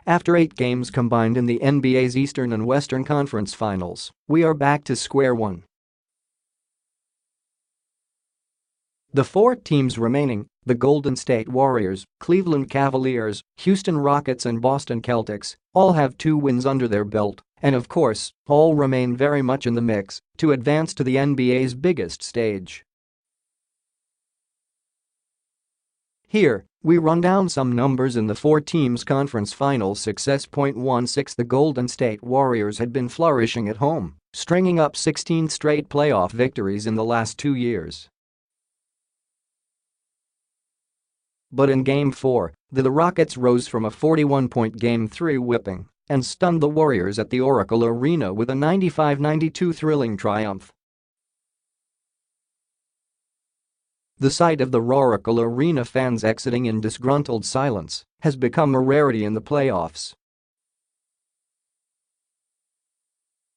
After 8 games combined in the NBA's Eastern and Western Conference Finals, we are back to square one. The 4 teams remaining, the Golden State Warriors, Cleveland Cavaliers, Houston Rockets and Boston Celtics, all have 2 wins under their belt, and of course, all remain very much in the mix to advance to the NBA's biggest stage. Here, we run down some numbers in the 4 teams' conference finals success. 16 The Golden State Warriors had been flourishing at home, stringing up 16 straight playoff victories in the last 2 years. But in Game 4, the Rockets rose from a 41-point Game 3 whipping and stunned the Warriors at the Roaracle Arena with a 95-92 thrilling triumph. The sight of the Roaracle Arena fans exiting in disgruntled silence has become a rarity in the playoffs.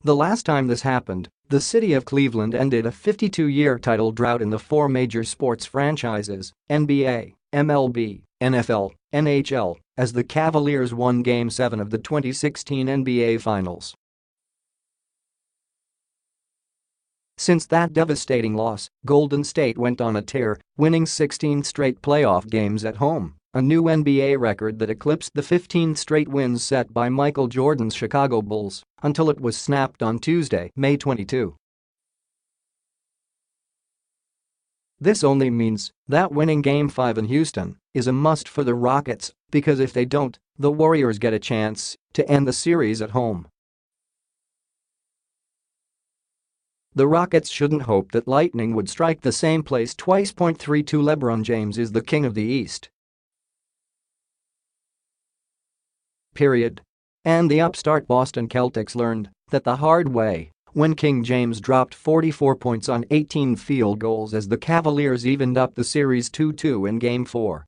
The last time this happened, the city of Cleveland ended a 52-year title drought in the 4 major sports franchises, NBA, MLB, NFL, NHL, as the Cavaliers won Game 7 of the 2016 NBA Finals. Since that devastating loss, Golden State went on a tear, winning 16 straight playoff games at home, a new NBA record that eclipsed the 15 straight wins set by Michael Jordan's Chicago Bulls until it was snapped on Tuesday, May 22. This only means that winning Game 5 in Houston is a must for the Rockets, because if they don't, the Warriors get a chance to end the series at home. The Rockets shouldn't hope that lightning would strike the same place twice. 32 LeBron James is the king of the East. Period. And the upstart Boston Celtics learned that the hard way when King James dropped 44 points on 18 field goals as the Cavaliers evened up the series 2-2 in Game 4.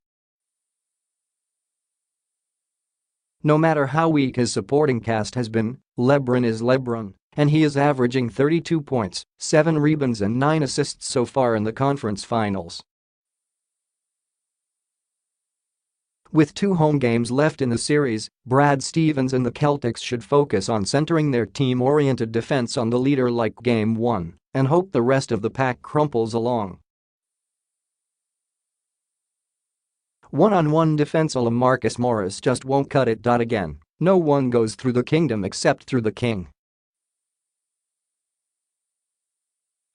No matter how weak his supporting cast has been, LeBron is LeBron. And he is averaging 32 points, 7 rebounds and 9 assists so far in the conference finals. With 2 home games left in the series, Brad Stevens and the Celtics should focus on centering their team-oriented defense on the leader like Game 1 and hope the rest of the pack crumples along. One-on-one defense a la Marcus Morris just won't cut it. Again, no one goes through the kingdom except through the king.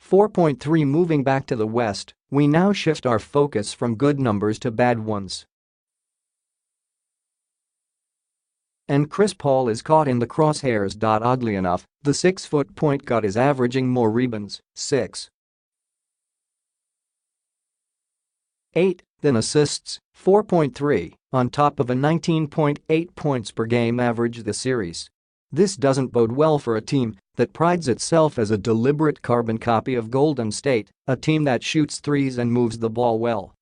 4.3 Moving back to the West, we now shift our focus from good numbers to bad ones. And Chris Paul is caught in the crosshairs. Oddly enough, the 6-foot point guard is averaging more rebounds, 6.8, than assists, 4.3, on top of a 19.8 points per game average this series. This doesn't bode well for a team that prides itself as a deliberate carbon copy of Golden State, a team that shoots threes and moves the ball well.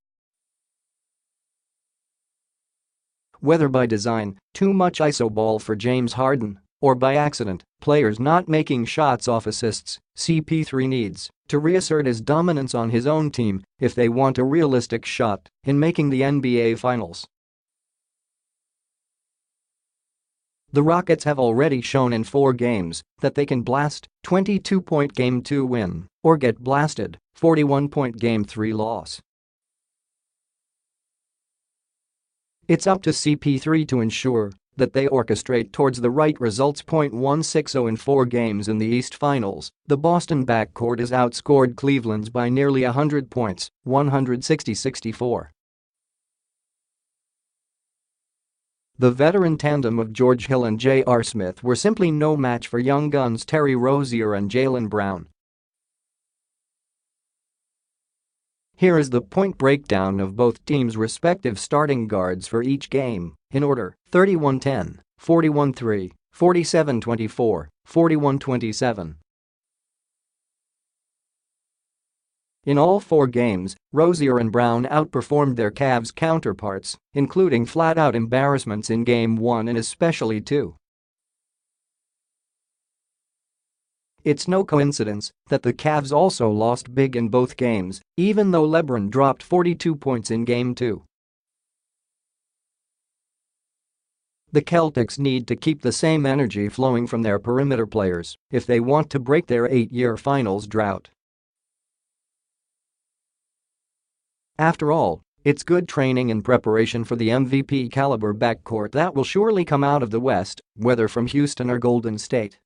Whether by design, too much iso ball for James Harden, or by accident, players not making shots off assists, CP3 needs to reassert his dominance on his own team if they want a realistic shot in making the NBA Finals. The Rockets have already shown in 4 games that they can blast 22-point Game 2 win or get blasted 41-point Game 3 loss. It's up to CP3 to ensure that they orchestrate towards the right results. 160 In 4 games in the East Finals, the Boston backcourt has outscored Cleveland's by nearly 100 points, 160-64. The veteran tandem of George Hill and J.R. Smith were simply no match for young guns Terry Rozier and Jaylen Brown. Here is the point breakdown of both teams' respective starting guards for each game, in order: 31-10, 41-3, 47-24, 41-27. In all 4 games, Rozier and Brown outperformed their Cavs counterparts, including flat-out embarrassments in Game 1 and especially 2. It's no coincidence that the Cavs also lost big in both games, even though LeBron dropped 42 points in Game 2. The Celtics need to keep the same energy flowing from their perimeter players if they want to break their 8-year finals drought. After all, it's good training and preparation for the MVP-caliber backcourt that will surely come out of the West, whether from Houston or Golden State.